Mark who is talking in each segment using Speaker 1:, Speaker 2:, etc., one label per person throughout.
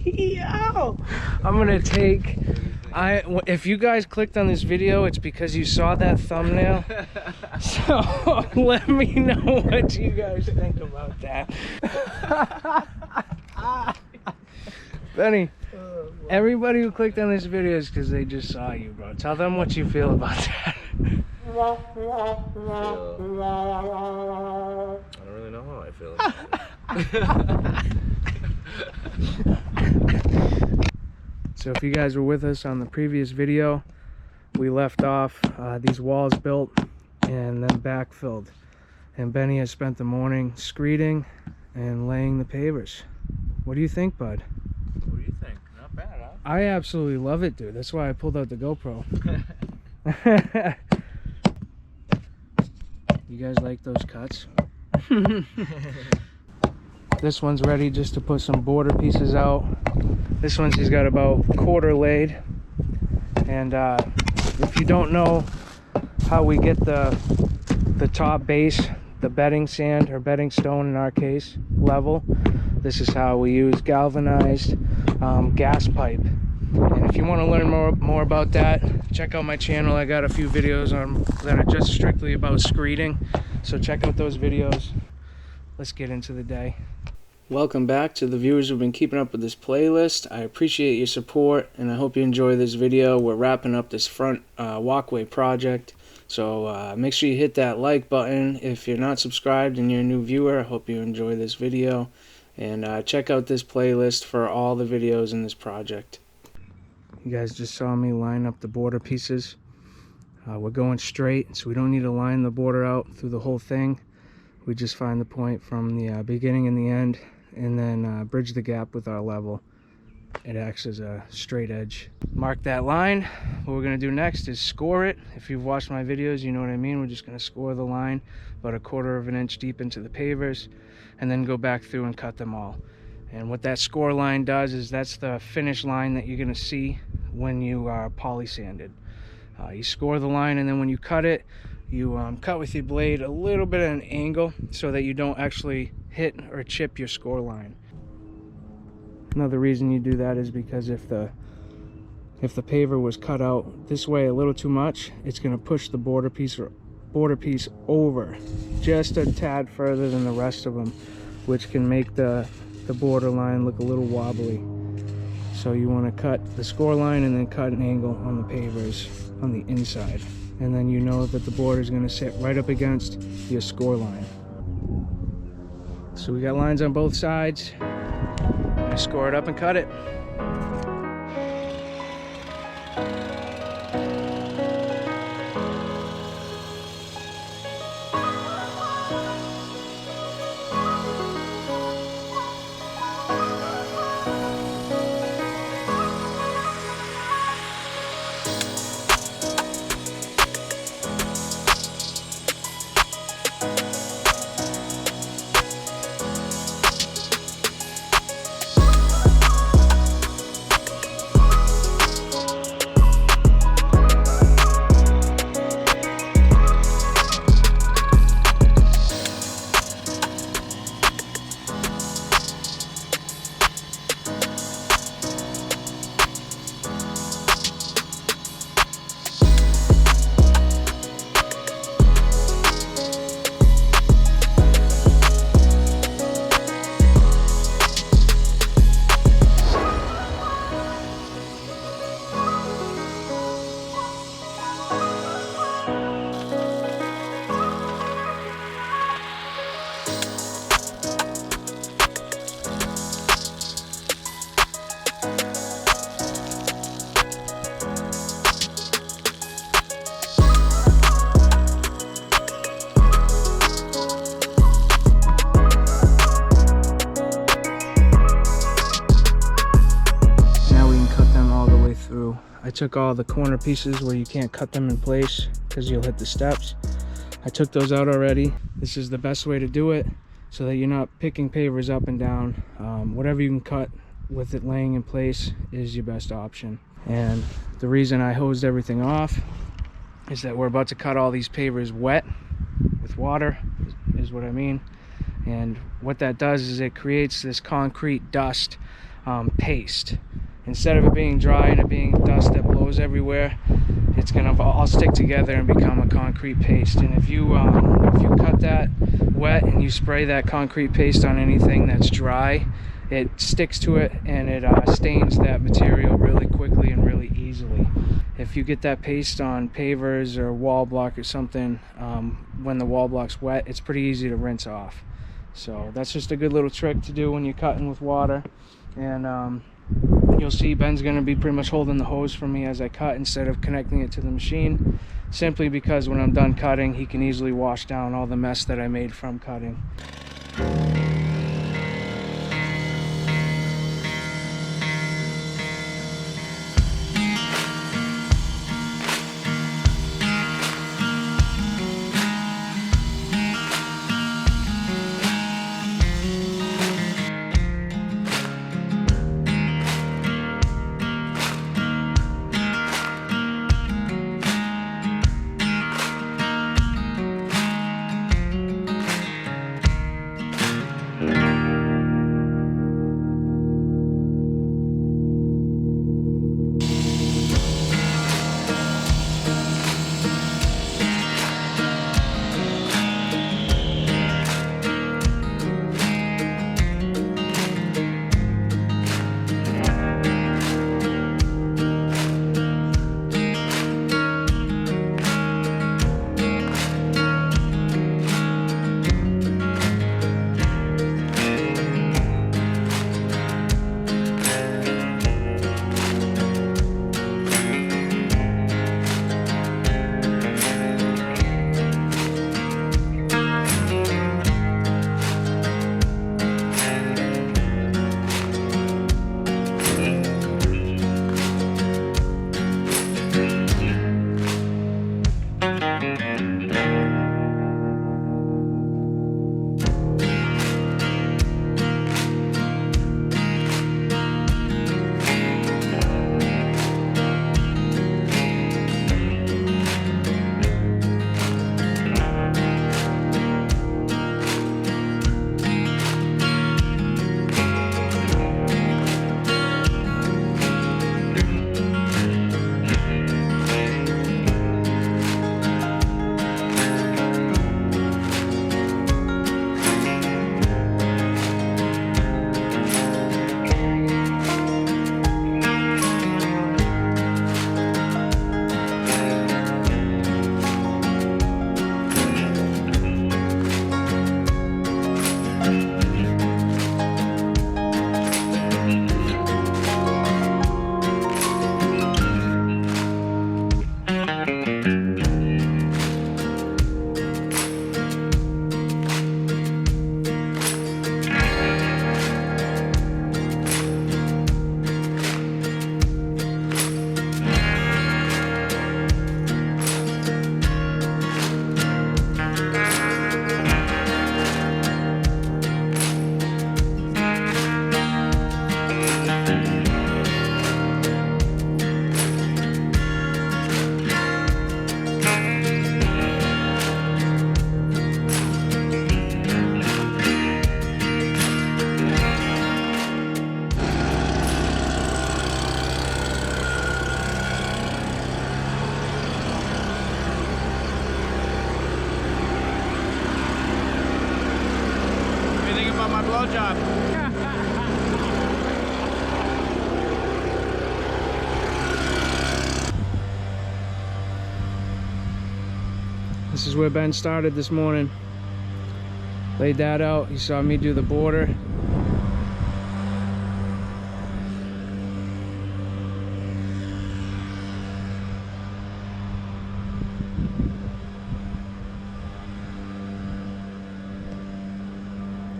Speaker 1: Yo! I'm gonna take... if you guys clicked on this video, it's because you saw that thumbnail. So let me know what you guys think about that. Benny, everybody who clicked on this video is because they just saw you, bro. Tell them what you feel about that.
Speaker 2: I don't really know how I feel about it.
Speaker 1: So if you guys were with us on the previous video, we left off these walls built and then backfilled. And Benny has spent the morning screeding and laying the pavers. What do you think, bud?
Speaker 2: What do you think? Not bad, huh?
Speaker 1: I absolutely love it, dude. That's why I pulled out the GoPro. You guys like those cuts? This one's ready just to put some border pieces out. This one's he's got about quarter laid. And if you don't know how we get the top base, the bedding sand or bedding stone in our case, level, this is how we use galvanized gas pipe. And if you want to learn more about that, check out my channel. I got a few videos that are just strictly about screeding, so check out those videos. Let's get into the day. Welcome back to the viewers who've been keeping up with this playlist. I appreciate your support and I hope you enjoy this video. We're wrapping up this front walkway project, so make sure you hit that like button. If you're not subscribed and you're a new viewer, I hope you enjoy this video, and check out this playlist for all the videos in this project. You guys just saw me line up the border pieces. We're going straight, so we don't need to line the border out through the whole thing. We just find the point from the beginning and the end, and then bridge the gap with our level. It acts as a straight edge. Mark that line. What we're going to do next is score it. If you've watched my videos, you know what I mean. We're just going to score the line about 1/4 of an inch deep into the pavers, and then go back through and cut them all. And what that score line does is that's the finish line that you're going to see when you are poly sanded. You score the line, and then when you cut it, you cut with your blade a little bit at an angle so that you don't actually hit or chip your score line. Another reason you do that is because if the paver was cut out this way a little too much, it's going to push the border piece over just a tad further than the rest of them, which can make the border line look a little wobbly. So you want to cut the score line and then cut an angle on the pavers on the inside, and then you know that the border is going to sit right up against your score line. So we got lines on both sides. I score it up and cut it. I took all the corner pieces where you can't cut them in place because you'll hit the steps. I took those out already. This is the best way to do it so that you're not picking pavers up and down. Whatever you can cut with it laying in place is your best option. And the reason I hosed everything off is that we're about to cut all these pavers wet with water, is what I mean. And what that does is it creates this concrete dust paste. Instead of it being dry and it being dust that blows everywhere, it's gonna all stick together and become a concrete paste. And if you cut that wet and you spray that concrete paste on anything that's dry, it sticks to it and it stains that material really quickly and really easily. If you get that paste on pavers or wall block or something, when the wall block's wet, it's pretty easy to rinse off. So that's just a good little trick to do when you're cutting with water. And you'll see Ben's going to be pretty much holding the hose for me as I cut instead of connecting it to the machine, simply because when I'm done cutting, he can easily wash down all the mess that I made from cutting.
Speaker 2: blowjob.
Speaker 1: This is where Ben started this morning. Laid that out. He saw me do the border.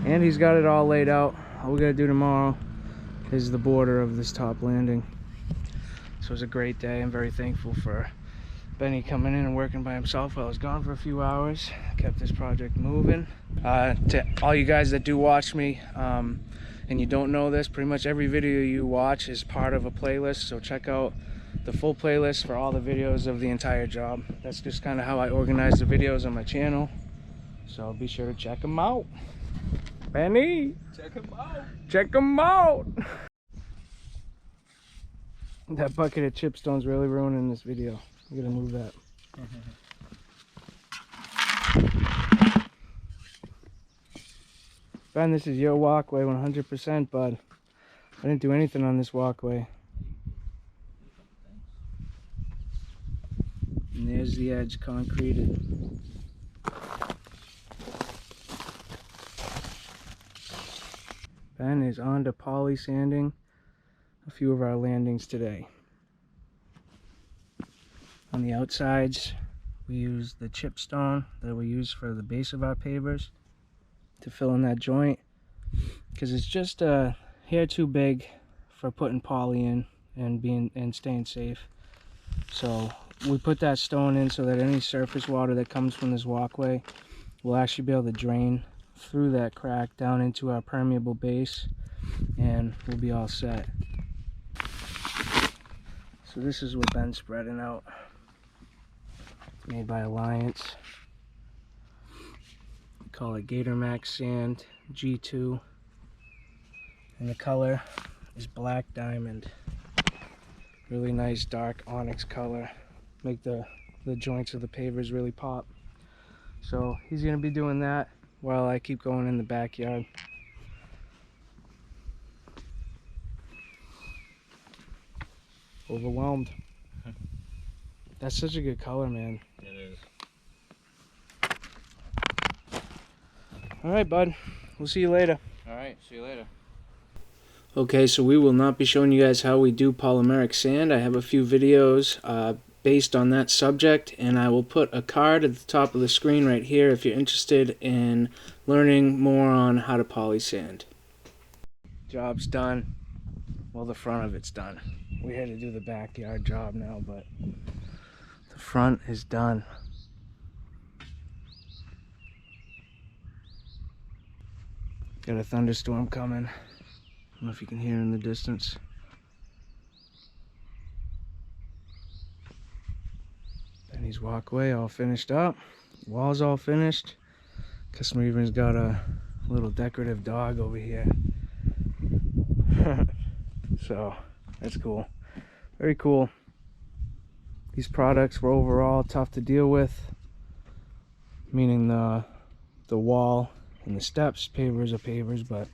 Speaker 1: And he's got it all laid out. All we gotta do tomorrow is the border of this top landing. So it was a great day. I'm very thankful for Benny coming in and working by himself while I was gone for a few hours. Kept this project moving. To all you guys that do watch me, and you don't know this, pretty much every video you watch is part of a playlist. So check out the full playlist for all the videos of the entire job. That's just kind of how I organize the videos on my channel. So be sure to check them out. Benny!
Speaker 2: Check him out!
Speaker 1: Check them out! That bucket of chipstone's really ruining this video. I'm gonna move that. Ben, this is your walkway 100%, bud. I didn't do anything on this walkway. And there's the edge concreted. Ben is on to poly sanding a few of our landings today. On the outsides, we use the chipstone that we use for the base of our pavers to fill in that joint, because it's just a hair too big for putting poly in and staying safe. So we put that stone in so that any surface water that comes from this walkway will actually be able to drain through that crack down into our permeable base, and we'll be all set. So this is what Ben's spreading out. Made by Alliance. We call it Gator Max Sand G2, and the color is Black Diamond. Really nice dark onyx color. Make the joints of the pavers really pop. So he's gonna be doing that while I keep going in the backyard. Overwhelmed. That's such a good color, man.
Speaker 2: It is.
Speaker 1: Alright, bud. We'll see you later.
Speaker 2: Alright, see you later.
Speaker 1: Okay, so we will not be showing you guys how we do polymeric sand. I have a few videos based on that subject, and I will put a card at the top of the screen right here if you're interested in learning more on how to poly sand. Job's done. Well, the front of it's done. We had to do the backyard job now, but the front is done. Got a thunderstorm coming. I don't know if you can hear in the distance. Benny's walkway all finished up. Wall's all finished. Customer even's got a little decorative dog over here. So that's cool. Very cool. These products were overall tough to deal with, meaning the wall and the steps. Pavers are pavers, but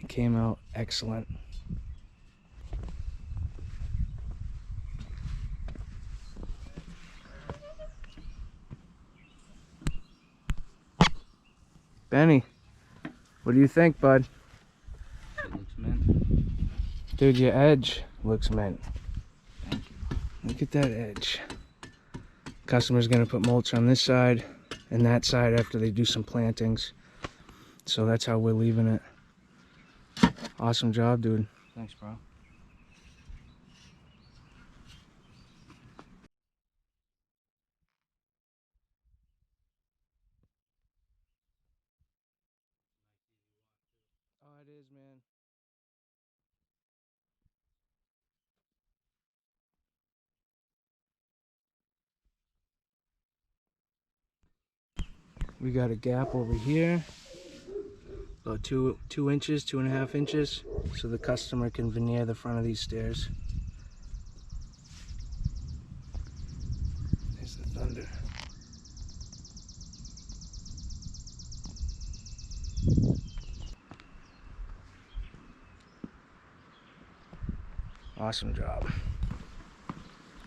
Speaker 1: it came out excellent. Benny, what do you think, bud?
Speaker 2: It looks mint.
Speaker 1: Dude, your edge looks mint.
Speaker 2: Thank you.
Speaker 1: Look at that edge. Customer's gonna put mulch on this side and that side after they do some plantings. So that's how we're leaving it. Awesome job, dude.
Speaker 2: Thanks, bro.
Speaker 1: Oh, it is, man. We got a gap over here, about 2 inches, 2.5 inches, so the customer can veneer the front of these stairs. There's the thunder. Awesome job.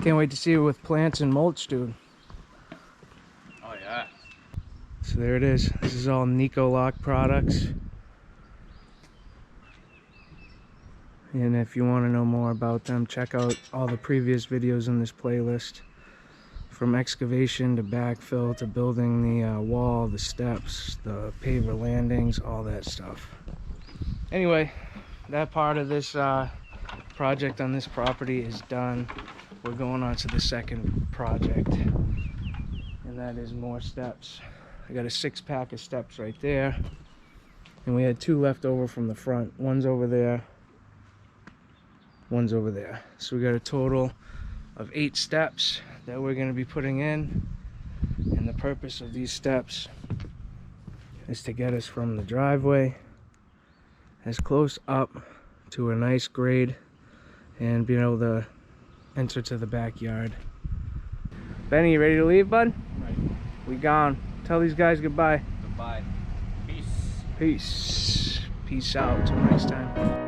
Speaker 1: Can't wait to see it with plants and mulch, dude.
Speaker 2: Oh yeah.
Speaker 1: So there it is. This is all Nicolock products. And if you want to know more about them, check out all the previous videos in this playlist. From excavation to backfill to building the wall, the steps, the paver landings, all that stuff. Anyway, that part of this project on this property is done. We're going on to the second project, and that is more steps. I got a 6-pack of steps right there, and we had 2 left over from the front. One's over there, one's over there. So we got a total of 8 steps that we're going to be putting in, and the purpose of these steps is to get us from the driveway as close up to a nice grade and being able to enter to the backyard. Benny, you ready to leave, bud?
Speaker 2: Right.
Speaker 1: We gone. Tell these guys goodbye.
Speaker 2: Goodbye. Peace.
Speaker 1: Peace. Peace out. Till next time.